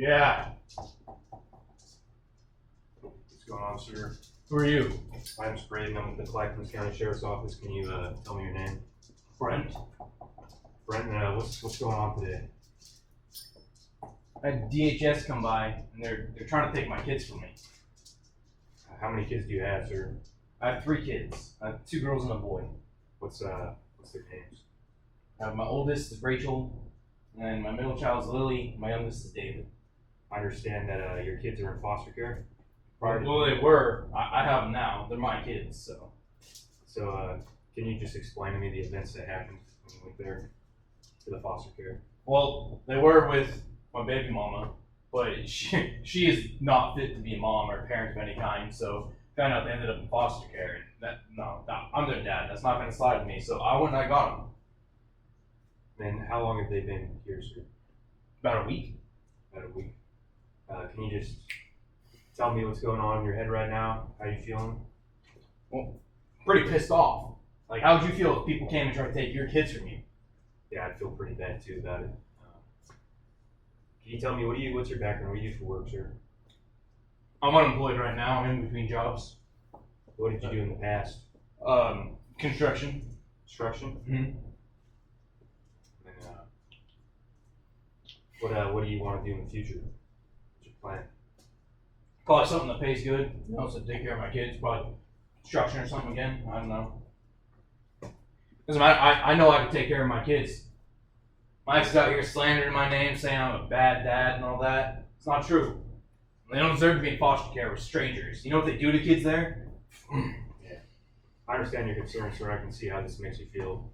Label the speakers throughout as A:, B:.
A: Yeah.
B: What's going on, sir?
A: Who are you?
B: My name's Braden. I'm with the Clackamas County Sheriff's Office. Can you tell me your name?
A: Brent.
B: Brent, what's going on today?
A: I had DHS come by and they're trying to take my kids from me.
B: How many kids do you have, sir?
A: I have 3 kids. I have 2 girls and a boy.
B: What's their names?
A: My oldest is Rachel, and my middle child is Lily. My youngest is David.
B: I understand that your kids are in foster care.
A: Well, they were. I have them now. They're my kids.
B: So, can you just explain to me the events that happened when you went there to the foster care?
A: Well, they were with my baby mama, but she is not fit to be a mom or a parent of any kind. So found out they ended up in foster care. And I'm their dad. That's not going to slide to me. So I went and I got them.
B: And how long have they been here, sir?
A: About a week.
B: About a week. Can you just tell me what's going on in your head right now? How you feeling?
A: Well, pretty pissed off. Like, how would you feel if people came and tried to take your kids from you?
B: Yeah, I'd feel pretty bad too about it. Can you tell me what's your background? What do you do for work, sir?
A: I'm unemployed right now. I'm in between jobs.
B: What did you do in the past?
A: Construction.
B: Construction?
A: Mm-hmm.
B: And what do you want to do in the future? What's your plan?
A: Probably something that pays good. You know, so take care of my kids. Probably construction or something again. I don't know. Doesn't matter. I know I can take care of my kids. My ex is out here slandering my name, saying I'm a bad dad and all that. It's not true. They don't deserve to be in foster care with strangers. You know what they do to kids there?
B: Yeah. I understand your concerns, sir. I can see how this makes you feel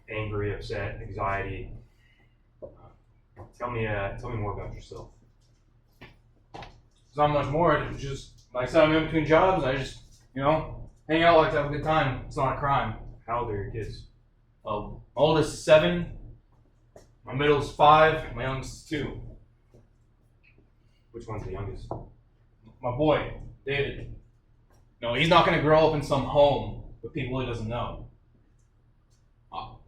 B: angry, upset, anxiety. Tell me more about yourself.
A: It's not much more. It's just, like I said, I'm in between jobs. I just, hang out, like to have a good time. It's not a crime.
B: How old are your kids?
A: My oldest is 7. My middle is 5. My youngest is 2.
B: Which one's the youngest?
A: My boy, David. No, he's not going to grow up in some home with people he doesn't know.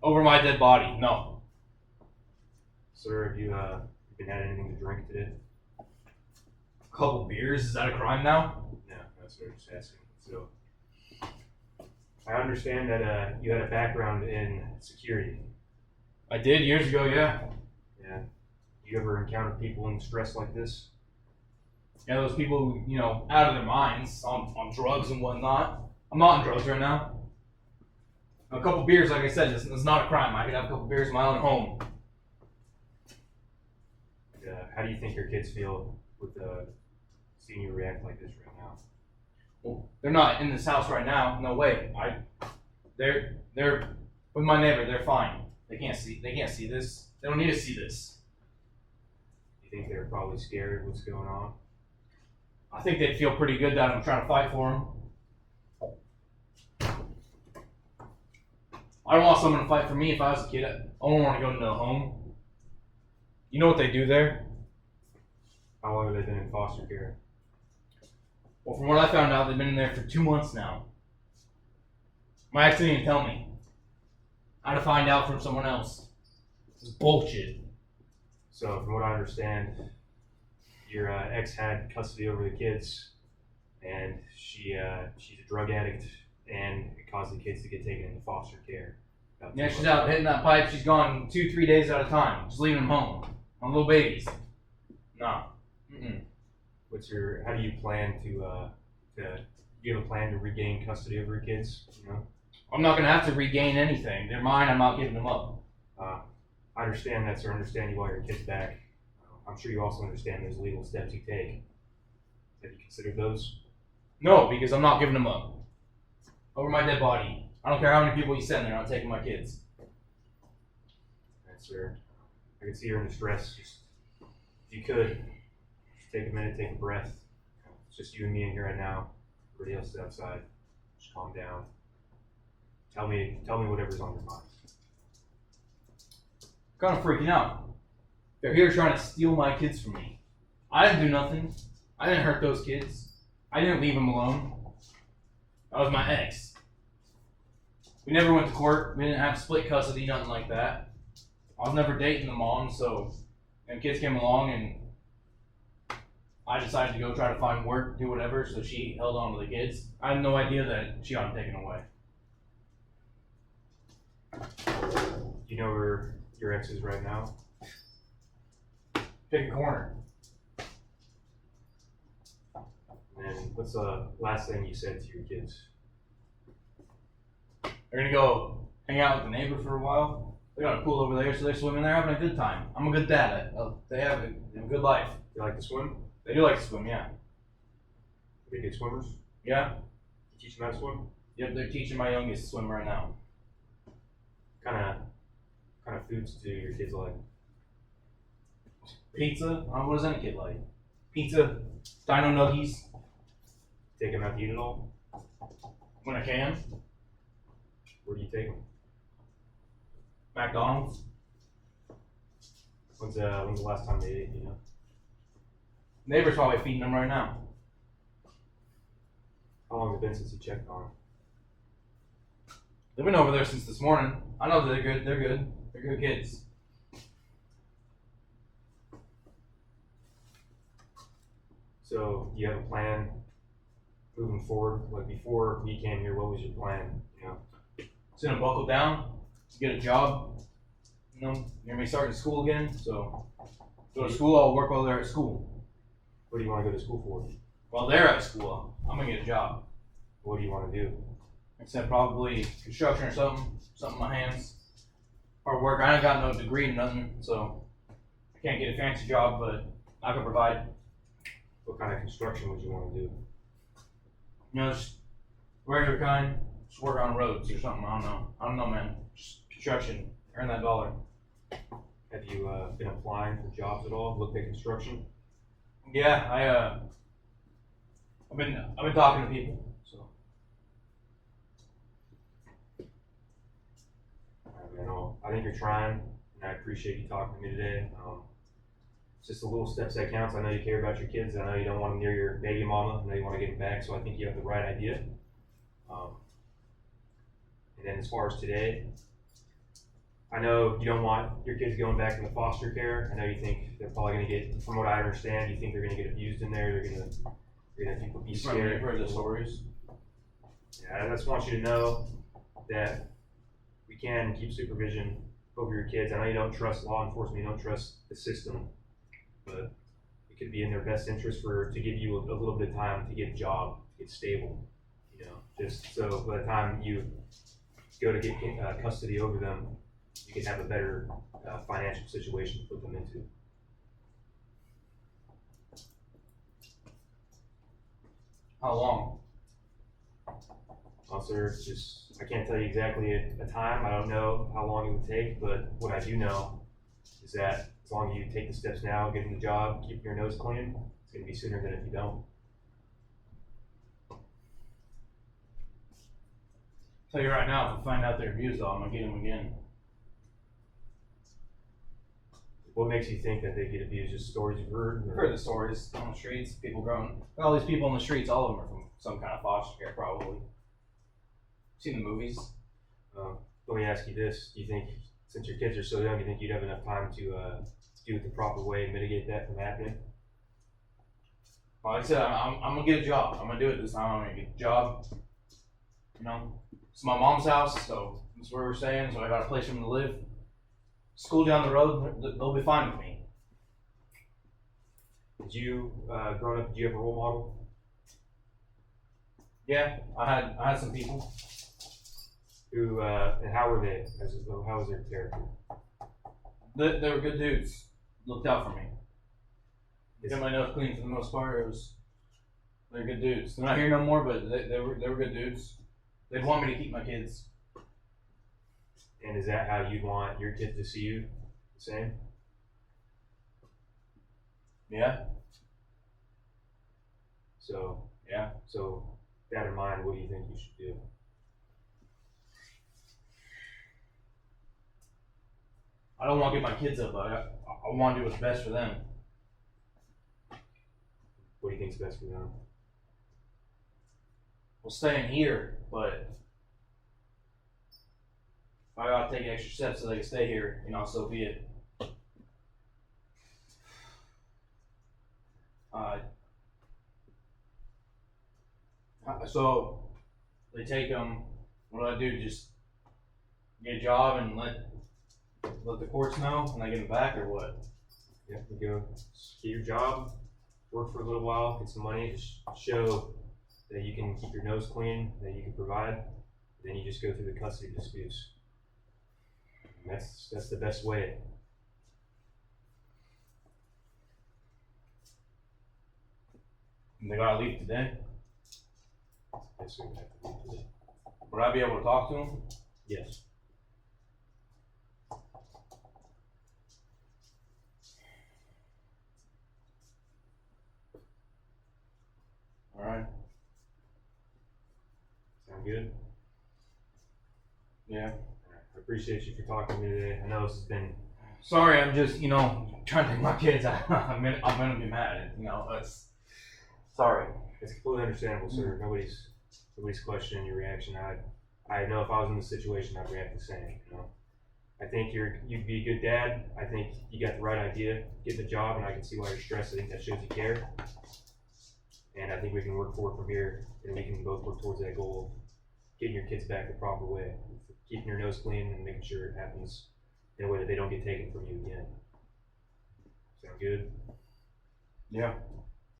A: Over my dead body, no.
B: Sir, have you been had anything to drink today?
A: A couple beers, is that a crime now?
B: No, that's what I'm just asking. So, I understand that you had a background in security.
A: I did years ago, yeah.
B: Yeah. You ever encountered people in stress like this?
A: Yeah, those people who, out of their minds on drugs and whatnot. I'm not on drugs right now. A couple beers, like I said, it's not a crime. I could have a couple beers in my own home.
B: How do you think your kids feel with seeing you react like this right now?
A: Well, they're not in this house right now. No way. They're with my neighbor. They're fine. They can't see this. They don't need to see this.
B: You think they're probably scared of what's going on?
A: I think they'd feel pretty good that I'm trying to fight for them. I don't want someone to fight for me if I was a kid. I don't want to go into a home. You know what they do there?
B: How long have they been in foster care?
A: Well, from what I found out, they've been in there for 2 months now. My ex didn't even tell me. I had to find out from someone else. This is bullshit.
B: So, from what I understand, your ex had custody over the kids, and she's a drug addict, and it caused the kids to get taken into foster care.
A: Yeah, she's out hitting that pipe. She's gone 2-3 days at a time, just leaving them home on little babies. No. Mm-mm.
B: How do you plan do you have a plan to regain custody over your kids?
A: I'm not gonna have to regain anything. They're mine. I'm not giving them up.
B: I understand that, sir. I understand you want your kids back. I'm sure you also understand those legal steps you take. Have you considered those?
A: No, because I'm not giving them up. Over my dead body. I don't care how many people you send, they're not taking my kids.
B: Yes, sir. I can see you're in distress. Just, if you could, just take a minute, take a breath. It's just you and me in here right now. Everybody else is outside. Just calm down. Tell me whatever's on your mind.
A: I'm kind of freaking out. They're here trying to steal my kids from me. I didn't do nothing. I didn't hurt those kids. I didn't leave them alone. That was my ex. We never went to court. We didn't have split custody, nothing like that. I was never dating the mom, so and kids came along and I decided to go try to find work, do whatever, so she held on to the kids. I had no idea that she got them taken away.
B: You know where your ex is right now?
A: Pick a corner.
B: And what's the last thing you said to your kids?
A: They're gonna go hang out with the neighbor for a while. They got a pool over there, so they're swimming. They're having a good time. I'm a good dad. They have a good life.
B: You like to swim?
A: They do like to swim, yeah.
B: Are they good swimmers?
A: Yeah.
B: You teach them how to swim?
A: Yep, they're teaching my youngest to swim right now.
B: Kind of foods do your kids like?
A: Pizza? What does any kid like? Pizza, dino nuggies,
B: Take them out to eat it all?
A: when I can.
B: Where do you take them?
A: McDonald's.
B: When's the last time they ate, you know?
A: Neighbor's probably feeding them right now.
B: How long has it been since you checked on them?
A: They've been over there since this morning. I know they're good. They're good. They're good kids.
B: So, do you have a plan moving forward? Like before we came here, what was your plan? You know,
A: Just gonna buckle down, get a job. You know, you're gonna be starting school again, so go to school. I'll work while they're at school.
B: what do you want to go to school for?
A: While they're at school, I'm gonna get a job.
B: What do you want to do?
A: Except probably construction or something in my hands. Or work. I ain't got no degree in nothing, so I can't get a fancy job, but I can provide.
B: What kind of construction would you want to do?
A: You know, just regular kind. Just work on roads or something. I don't know, man. Just construction. Earn that dollar.
B: Have you been applying for jobs at all? Looked at construction?
A: Yeah, I've been talking to people. So
B: I think you're trying, and I appreciate you talking to me today. It's just the little steps that counts. I know you care about your kids. I know you don't want them near your baby mama. I know you want to get them back, so I think you have the right idea. And then as far as today, I know you don't want your kids going back into foster care. I know you think they're probably going to get, from what I understand, you think they're going to get abused in there. They're going to people be scared.
A: I've heard the stories.
B: Yeah, I just want you to know that we can keep supervision over your kids. I know you don't trust law enforcement, you don't trust the system, but it could be in their best interest to give you a little bit of time to get a job, to get stable, you know, just so by the time you go to get custody over them, you can have a better financial situation to put them into.
A: How long?
B: Sir, I can't tell you exactly a time. I don't know how long it would take, but what I do know is that as long as you take the steps now, get in the job, keep your nose clean, it's going to be sooner than if you don't.
A: Tell you right now, if I find out they're abused, though, I'm gonna get them again.
B: What makes you think that they get abused? Just stories you've heard?
A: I've heard the stories on the streets, people growing. All these people on the streets, all of them are from some kind of foster care, probably. Seen the movies.
B: Let me ask you this: do you think, since your kids are so young, do you think you'd have enough time to do it the proper way and mitigate that from happening?
A: Like I said, I'm gonna get a job. I'm gonna do it this time. I'm gonna get a job. You know, it's my mom's house, so that's where we're staying. So I got a place for them to live. School down the road, they'll be fine with me.
B: Did you, growing up, did you have a role model?
A: Yeah, I had some people.
B: Who and how were they? How was their character?
A: They were good dudes. Looked out for me. Got my nose clean for the most part. They're good dudes. They're not here no more, but they were good dudes. They'd want me to keep my kids.
B: And is that how you'd want your kids to see you? The same?
A: Yeah.
B: So
A: Yeah.
B: So that in mind, what do you think you should do?
A: I don't want to get my kids up, but I want to do what's best for them.
B: What do you think's best for them?
A: Well, staying here, but if I gotta take extra steps so they can stay here, you know, so be it. So they take them. What do I do? Just get a job and let the courts know, and I get them back, or what?
B: Yeah, you go get your job, work for a little while, get some money, just show that you can keep your nose clean, that you can provide. Then you just go through the custody disputes. And that's the best way.
A: And they gotta leave today.
B: Yes, we have to leave today.
A: Would I be able to talk to them?
B: Yes.
A: All right.
B: Sound good?
A: Yeah.
B: I appreciate you for talking to me today. I know this has been.
A: Sorry, I'm just trying to take my kids out. I'm gonna be mad. That's sorry.
B: It's completely understandable, sir. Nobody's questioning your reaction. I know if I was in this situation, I'd react the same. I think you'd be a good dad. I think you got the right idea. Get the job, and I can see why you're stressed. I think that shows you care. And I think we can work forward from here, and we can both work towards that goal of getting your kids back the proper way, keeping your nose clean, and making sure it happens in a way that they don't get taken from you again. Sound good?
A: Yeah.